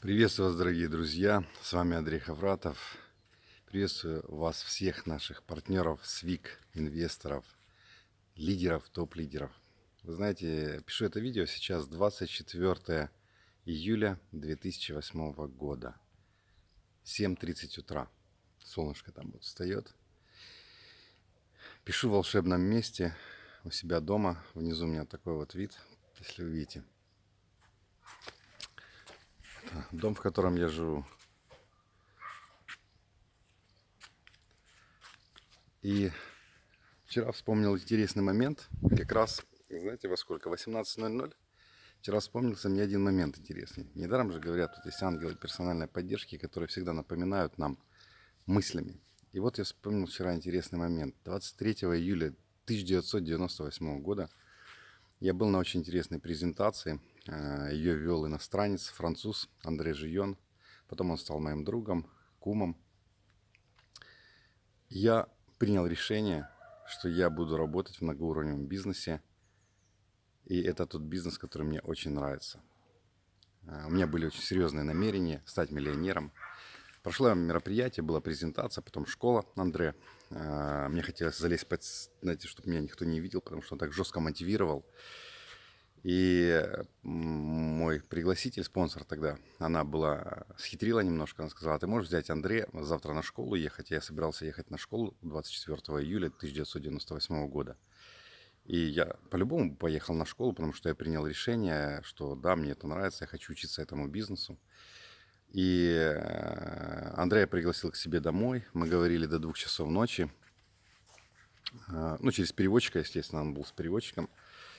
Приветствую вас, дорогие друзья! С вами Андрей Хавратов. Приветствую вас всех наших партнеров, СВИК, инвесторов, лидеров, топ-лидеров. Вы знаете, пишу это видео сейчас 24 июля 2008 года. 7:30 утра. Солнышко там вот встает. Пишу в волшебном месте у себя дома. Внизу у меня такой вот вид, если вы видите. Это дом, в котором я живу. И вчера вспомнил интересный момент. Как раз, знаете, во сколько? 18:00. Вчера вспомнился мне один момент интересный. Недаром же говорят, тут есть ангелы персональной поддержки, которые всегда напоминают нам мыслями. И вот я вспомнил вчера интересный момент. 23 июля 1998 года я был на очень интересной презентации. Ее вел иностранец, француз Андре Жион. Потом он стал моим другом, кумом. Я принял решение, что я буду работать в многоуровневом бизнесе. И это тот бизнес, который мне очень нравится. У меня были очень серьезные намерения стать миллионером. Прошло мероприятие, была презентация, потом школа Андре. Мне хотелось залезть под, знаете, чтобы меня никто не видел, потому что он так жестко мотивировал. И мой пригласитель, спонсор тогда, она была схитрила немножко. Она сказала: ты можешь взять Андре завтра на школу ехать. Я собирался ехать на школу 24 июля 1998 года. И я по-любому поехал на школу, потому что я принял решение, что да, мне это нравится, я хочу учиться этому бизнесу. И Андрея пригласил к себе домой. Мы говорили до 2 часов ночи. Ну, через переводчика, естественно, он был с переводчиком,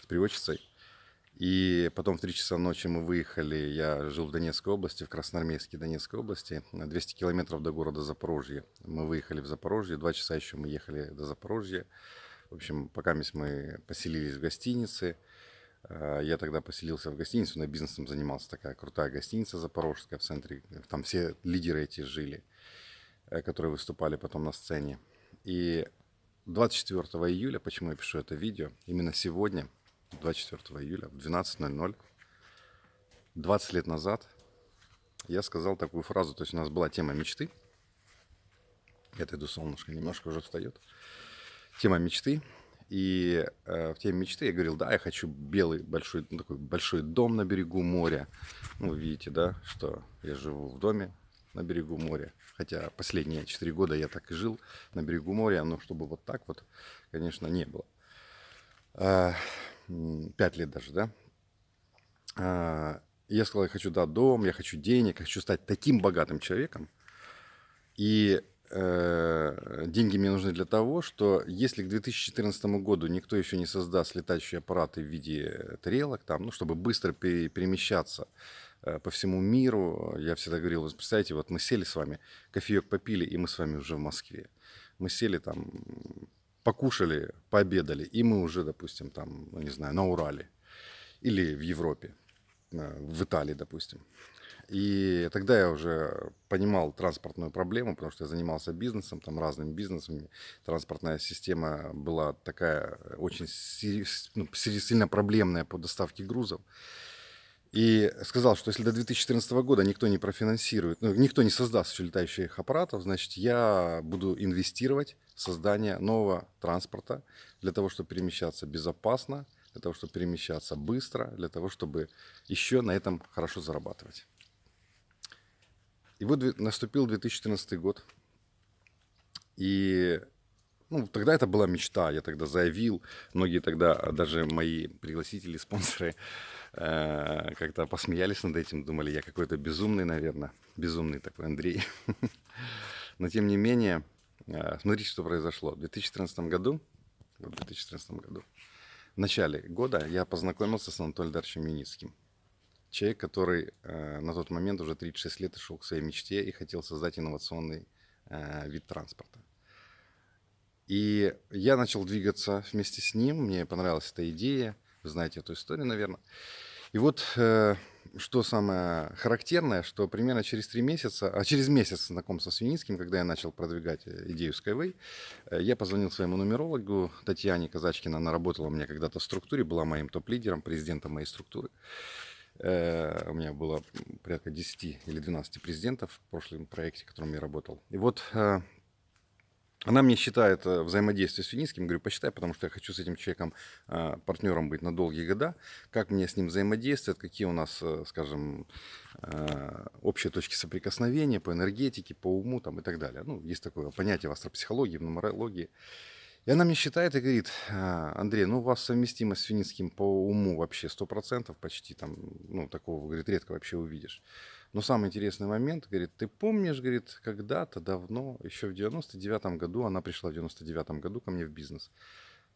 с переводчицей. И потом в 3 часа ночи мы выехали. Я жил в Донецкой области, в Красноармейске Донецкой области, 200 километров до города Запорожье. Мы выехали в Запорожье, 2 часа еще мы ехали до Запорожья. В общем, пока мы поселились в гостинице, я тогда поселился в гостинице, но бизнесом занимался, такая крутая гостиница запорожская в центре. Там все лидеры эти жили, которые выступали потом на сцене. И 24 июля, почему я пишу это видео, именно сегодня, 24 июля в 12:00, 20 лет назад, я сказал такую фразу. То есть у нас была тема мечты. Я отойду, солнышко немножко уже встает. Тема мечты. И в теме мечты я говорил: да, я хочу белый большой, такой большой дом на берегу моря. Ну, вы видите, да, что я живу в доме на берегу моря. Хотя последние 4 года я так и жил на берегу моря, но чтобы вот так вот, конечно, не было. 5 лет даже, да. Я сказал: я хочу, да, дом, я хочу денег, я хочу стать таким богатым человеком. И деньги мне нужны для того, что если к 2014 году никто еще не создаст летающие аппараты в виде тарелок, там, ну, чтобы быстро перемещаться по всему миру, я всегда говорил: вы представляете, вот мы сели с вами, кофеек попили, и мы с вами уже в Москве. Мы сели там, покушали, пообедали, и мы уже, допустим, там, ну, не знаю, на Урале или в Европе, в Италии, допустим. И тогда я уже понимал транспортную проблему, потому что я занимался бизнесом, там разными бизнесами. Транспортная система была такая очень сильно проблемная по доставке грузов. И сказал, что если до 2014 года никто не профинансирует, ну, никто не создаст еще летающих аппаратов, значит, я буду инвестировать в создание нового транспорта для того, чтобы перемещаться безопасно, для того, чтобы перемещаться быстро, для того, чтобы еще на этом хорошо зарабатывать. И вот наступил 2014 год. И ну, тогда это была мечта. Я тогда заявил. Многие тогда, даже мои пригласители, спонсоры, как-то посмеялись над этим. Думали, я какой-то безумный, наверное. Безумный такой Андрей. Но тем не менее, смотрите, что произошло. В 2014 году, в начале года я познакомился с Анатолием Даровичем Юницким. Человек, который на тот момент уже 36 лет шел к своей мечте и хотел создать инновационный вид транспорта. И я начал двигаться вместе с ним. Мне понравилась эта идея. Вы знаете эту историю, наверное. И вот что самое характерное, что примерно через 3 месяца, через месяц знакомства с Юницким, когда я начал продвигать идею Skyway, я позвонил своему нумерологу Татьяне Казачкиной. Она работала у меня когда-то в структуре, была моим топ-лидером, президентом моей структуры. У меня было порядка 10 или 12 президентов в прошлом проекте, в котором я работал. И вот она мне считает взаимодействие с Юницким. Говорю, посчитай, потому что я хочу с этим человеком, партнером быть на долгие года. Как мне с ним взаимодействовать, какие у нас, скажем, общие точки соприкосновения по энергетике, по уму там, и так далее. Ну, есть такое понятие в астропсихологии, в нумерологии. И она мне считает и говорит, Андрей, ну у вас совместимость с Юницким по уму вообще 100% почти там, ну такого, говорит, редко вообще увидишь. Но самый интересный момент, говорит, ты помнишь, говорит, когда-то давно, еще в 99-м году, она пришла в 99-м году ко мне в бизнес,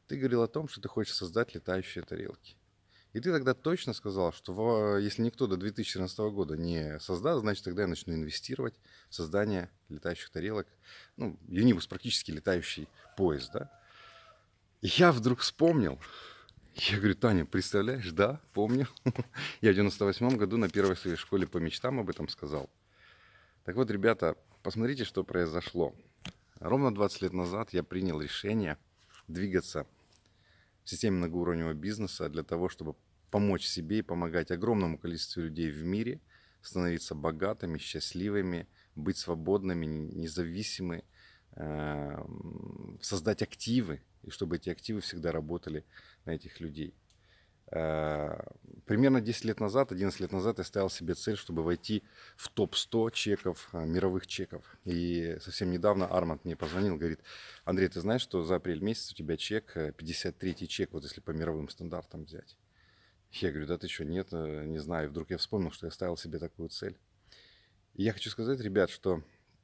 ты говорил о том, что ты хочешь создать летающие тарелки. И ты тогда точно сказал, что если никто до 2014 года не создаст, значит, тогда я начну инвестировать в создание летающих тарелок. Ну, Юнибус практически летающий поезд, да? И я вдруг вспомнил. Я говорю, Таня, представляешь, да, помню. Я в 98 году на первой своей школе по мечтам об этом сказал. Так вот, ребята, посмотрите, что произошло. Ровно 20 лет назад я принял решение двигаться в системе многоуровневого бизнеса для того, чтобы помочь себе и помогать огромному количеству людей в мире становиться богатыми, счастливыми, быть свободными, независимыми, создать активы, и чтобы эти активы всегда работали на этих людей. Примерно 10 лет назад, 11 лет назад я ставил себе цель, чтобы войти в топ-100 чеков, мировых чеков. И совсем недавно Арманд мне позвонил, говорит, Андрей, ты знаешь, что за апрель месяц у тебя чек, 53-й чек, вот если по мировым стандартам взять. Я говорю, да ты что, нет, не знаю. Вдруг я вспомнил, что я ставил себе такую цель. И я хочу сказать, ребят, что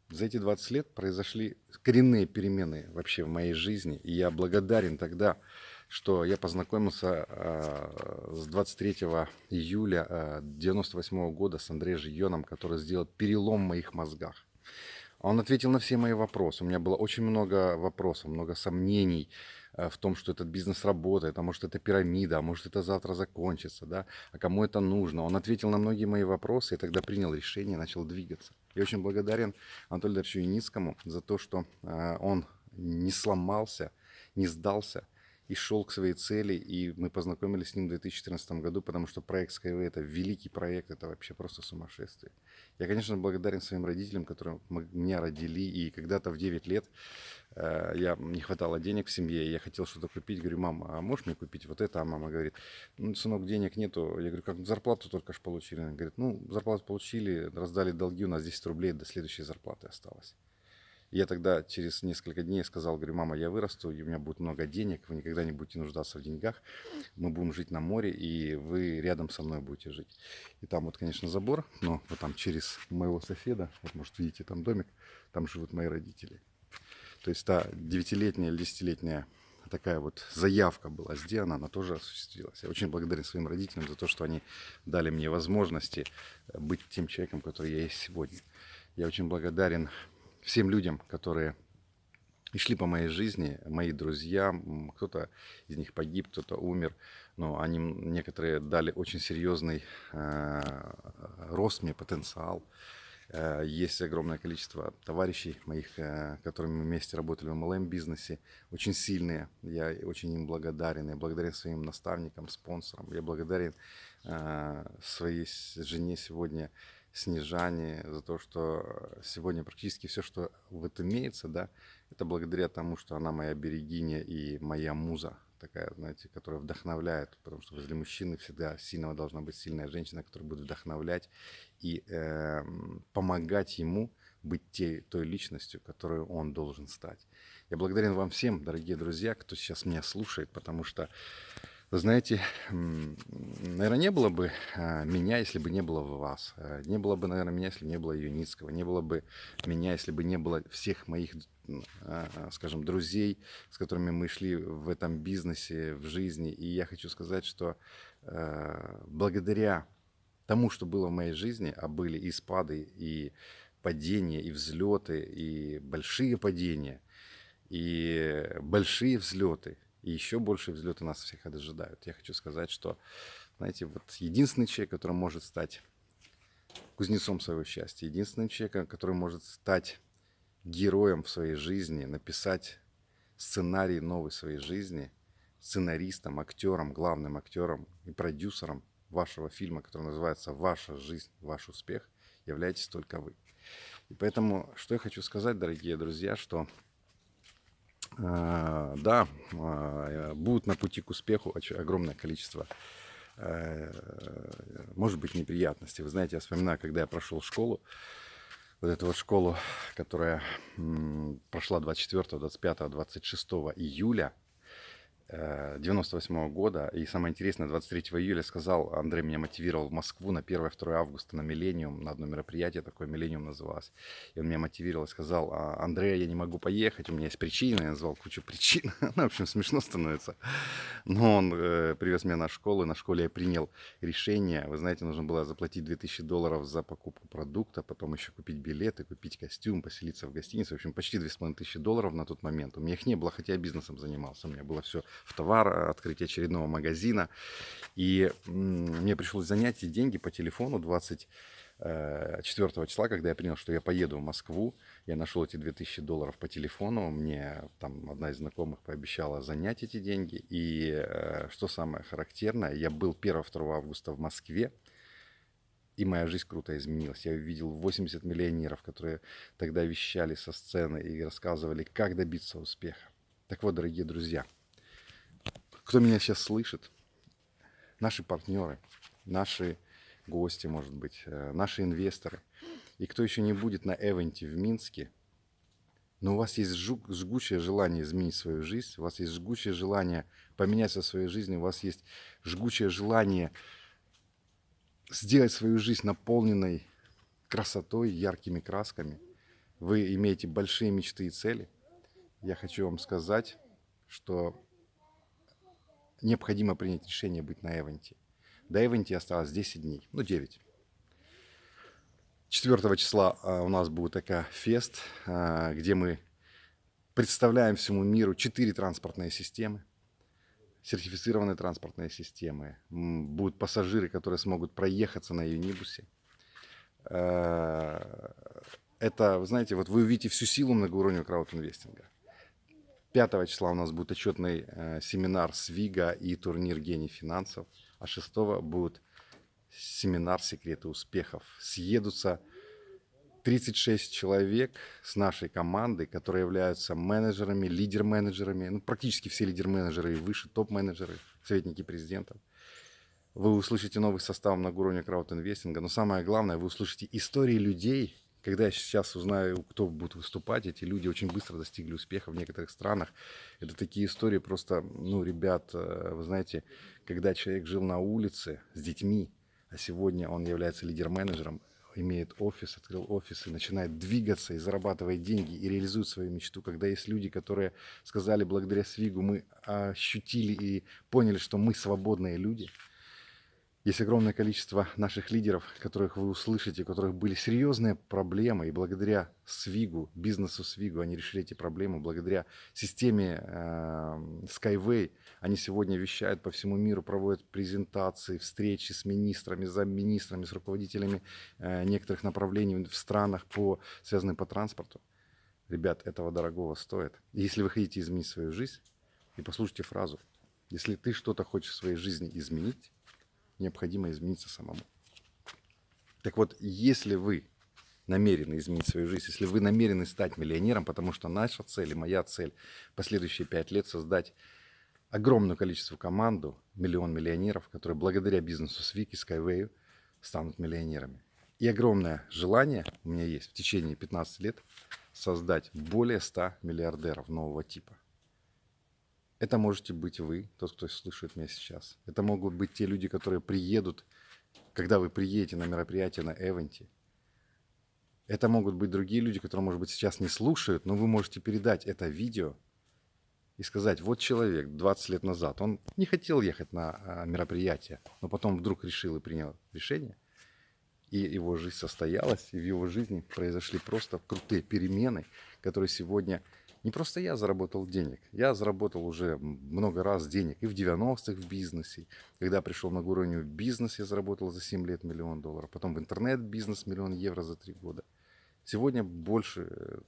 за эти 20 лет произошли коренные перемены вообще в моей жизни. И я благодарен тогда, что я познакомился с 23 июля 1998 года с Андреем Жионом, который сделал перелом в моих мозгах. Он ответил на все мои вопросы. У меня было очень много вопросов, много сомнений в том, что этот бизнес работает, а может это пирамида, а может это завтра закончится, да, а кому это нужно. Он ответил на многие мои вопросы и тогда принял решение, начал двигаться. Я очень благодарен Анатолию Дарчу Юницкому за то, что он не сломался, не сдался и шел к своей цели. И мы познакомились с ним в 2014 году, потому что проект Skyway — это великий проект, это вообще просто сумасшествие. Я, конечно, благодарен своим родителям, которые меня родили. И когда-то в 9 лет я не хватало денег в семье, и я хотел что-то купить. Говорю, мама, а можешь мне купить вот это? А мама говорит, ну, сынок, денег нету. Я говорю, как зарплату только что получили. Она говорит, ну, зарплату получили, раздали долги, у нас 10 рублей до следующей зарплаты осталось. И я тогда через несколько дней сказал, говорю, мама, я вырасту, и у меня будет много денег, вы никогда не будете нуждаться в деньгах, мы будем жить на море, и вы рядом со мной будете жить. И там вот, конечно, забор, но вот там через моего соседа, вот, может, видите, там домик, там живут мои родители. То есть та 9-летняя или 10-летняя такая вот заявка была сделана, она тоже осуществилась. Я очень благодарен своим родителям за то, что они дали мне возможности быть тем человеком, который я есть сегодня. Я очень благодарен всем людям, которые и шли по моей жизни, мои друзья, кто-то из них погиб, кто-то умер, но они некоторые дали очень серьезный рост мне, потенциал. Есть огромное количество товарищей моих, которыми мы вместе работали в MLM-бизнесе, очень сильные. Я очень им благодарен. Я благодарен своим наставникам, спонсорам. Я благодарен своей жене сегодня, Снежане, за то, что сегодня практически все, что вот имеется, да, это благодаря тому, что она моя берегиня и моя муза, такая, знаете, которая вдохновляет, потому что возле мужчины всегда сильного должна быть сильная женщина, которая будет вдохновлять и помогать ему быть той личностью, которой он должен стать. Я благодарен вам всем, дорогие друзья, кто сейчас меня слушает, потому что, вы знаете, наверное, не было бы меня, если бы не было вас. Не было бы, наверное, меня, если бы не было Юницкого. Не было бы меня, если бы не было всех моих, скажем, друзей, с которыми мы шли в этом бизнесе, в жизни. И я хочу сказать, что благодаря тому, что было в моей жизни, а были и спады, и падения, и взлеты, и большие падения, и большие взлеты, и еще большие взлеты нас всех ожидают. Я хочу сказать, что, знаете, вот единственный человек, который может стать кузнецом своего счастья, единственным человеком, который может стать героем в своей жизни, написать сценарий новой своей жизни, сценаристом, актером, главным актером и продюсером, вашего фильма, который называется «Ваша жизнь, ваш успех», являетесь только вы. И поэтому, что я хочу сказать, дорогие друзья, что да, будет на пути к успеху огромное количество, может быть, неприятностей. Вы знаете, я вспоминаю, когда я прошел школу, вот эту вот школу, которая прошла 24, 25, 26 июля 98 года. И самое интересное, 23 июля сказал, Андрей меня мотивировал в Москву на 1-2 августа на Миллениум, на одно мероприятие, такое Миллениум называлось. И он меня мотивировал и сказал: Андрей, я не могу поехать, у меня есть причины. Я назвал кучу причин. Ну, в общем, смешно становится. Но он привез меня на школу, и на школе я принял решение. Вы знаете, нужно было заплатить $2000 за покупку продукта, потом еще купить билеты, купить костюм, поселиться в гостинице. В общем, почти $2500 на тот момент. У меня их не было, хотя я бизнесом занимался. У меня было все в товар, открытие очередного магазина. И мне пришлось занять эти деньги по телефону 24 числа, когда я принял, что я поеду в Москву. Я нашел эти $2000 по телефону. Мне там одна из знакомых пообещала занять эти деньги. И что самое характерное, я был 1-2 августа в Москве, и моя жизнь круто изменилась. Я увидел 80 миллионеров, которые тогда вещали со сцены и рассказывали, как добиться успеха. Так вот, дорогие друзья, кто меня сейчас слышит, наши партнеры, наши гости, может быть, наши инвесторы, и кто еще не будет на Эвенте в Минске, но у вас есть жгучее желание изменить свою жизнь, у вас есть жгучее желание поменять со своей жизнью, у вас есть жгучее желание сделать свою жизнь наполненной красотой, яркими красками, вы имеете большие мечты и цели, я хочу вам сказать, что необходимо принять решение быть на Эвенте. До Эвенте осталось 10 дней, 9. 4 числа у нас будет такая фест, где мы представляем всему миру 4 транспортные системы, сертифицированные транспортные системы. Будут пассажиры, которые смогут проехаться на Юнибусе. Это, вы знаете, вот вы увидите всю силу многоуровневого краудинвестинга. 5 числа у нас будет отчетный семинар с Вига и турнир «Гений финансов». А 6 будет семинар «Секреты успехов». Съедутся 36 человек с нашей командой, которые являются менеджерами, лидер-менеджерами, практически все лидер-менеджеры и выше, топ-менеджеры, советники президентов. Вы услышите новый состав многоуровневого краудинвестинга, но самое главное, вы услышите истории людей. Когда я сейчас узнаю, кто будет выступать, эти люди очень быстро достигли успеха в некоторых странах. Это такие истории просто, ребят, вы знаете, когда человек жил на улице с детьми, а сегодня он является лидер-менеджером, имеет офис, открыл офис и начинает двигаться и зарабатывать деньги и реализует свою мечту. Когда есть люди, которые сказали, благодаря Свигу мы ощутили и поняли, что мы свободные люди. Есть огромное количество наших лидеров, которых вы услышите, у которых были серьезные проблемы, и благодаря Свигу, бизнесу Свигу, они решили эти проблемы. Благодаря системе Skyway они сегодня вещают по всему миру, проводят презентации, встречи с министрами, замминистрами, с руководителями некоторых направлений в странах, связанных по транспорту. Ребят, этого дорогого стоит. И если вы хотите изменить свою жизнь, и послушайте фразу, если ты что-то хочешь в своей жизни изменить, необходимо измениться самому. Так вот, если вы намерены изменить свою жизнь, если вы намерены стать миллионером, потому что наша цель и моя цель последующие 5 лет создать огромное количество команду, 1 миллион миллионеров, которые благодаря бизнесу Свик и Skyway станут миллионерами. И огромное желание у меня есть в течение 15 лет создать более 100 миллиардеров нового типа. Это можете быть вы, тот, кто слышит меня сейчас. Это могут быть те люди, которые приедут, когда вы приедете на мероприятие на Эвенте. Это могут быть другие люди, которые, может быть, сейчас не слушают, но вы можете передать это видео и сказать, вот человек 20 лет назад, он не хотел ехать на мероприятие, но потом вдруг решил и принял решение, и его жизнь состоялась, и в его жизни произошли просто крутые перемены, которые сегодня... Не просто я заработал денег. Я заработал уже много раз денег. И в 90-х в бизнесе. Когда пришел на уровень бизнес, я заработал за 7 лет $1 миллион. Потом в интернет-бизнес $1 миллион евро за 3 года. Сегодня больше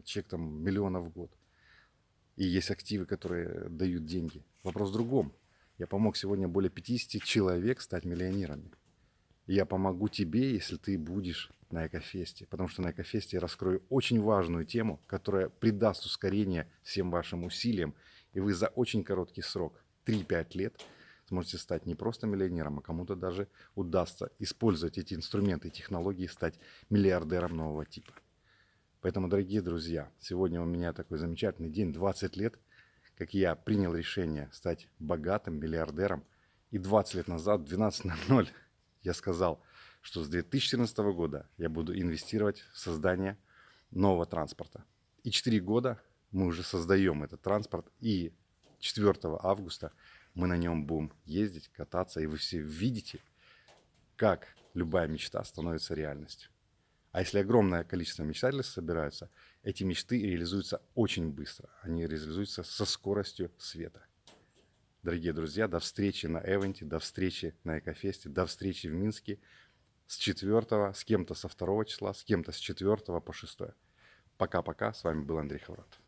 чек там 1 миллиона в год. И есть активы, которые дают деньги. Вопрос в другом. Я помог сегодня более 50 человек стать миллионерами. И я помогу тебе, если ты будешь на Экофесте. Потому что на Экофесте я раскрою очень важную тему, которая придаст ускорение всем вашим усилиям. И вы за очень короткий срок, 3-5 лет, сможете стать не просто миллионером, а кому-то даже удастся использовать эти инструменты и технологии и стать миллиардером нового типа. Поэтому, дорогие друзья, сегодня у меня такой замечательный день, 20 лет, как я принял решение стать богатым миллиардером. И 20 лет назад, в 12:00, я сказал, что с 2014 года я буду инвестировать в создание нового транспорта. И 4 года мы уже создаем этот транспорт, и 4 августа мы на нем будем ездить, кататься, и вы все видите, как любая мечта становится реальностью. А если огромное количество мечтателей собираются, эти мечты реализуются очень быстро. Они реализуются со скоростью света. Дорогие друзья, до встречи на Эвенте, до встречи на Экофесте, до встречи в Минске с 4, с кем-то со 2 числа, с кем-то с 4 по 6. Пока-пока. С вами был Андрей Хавратов.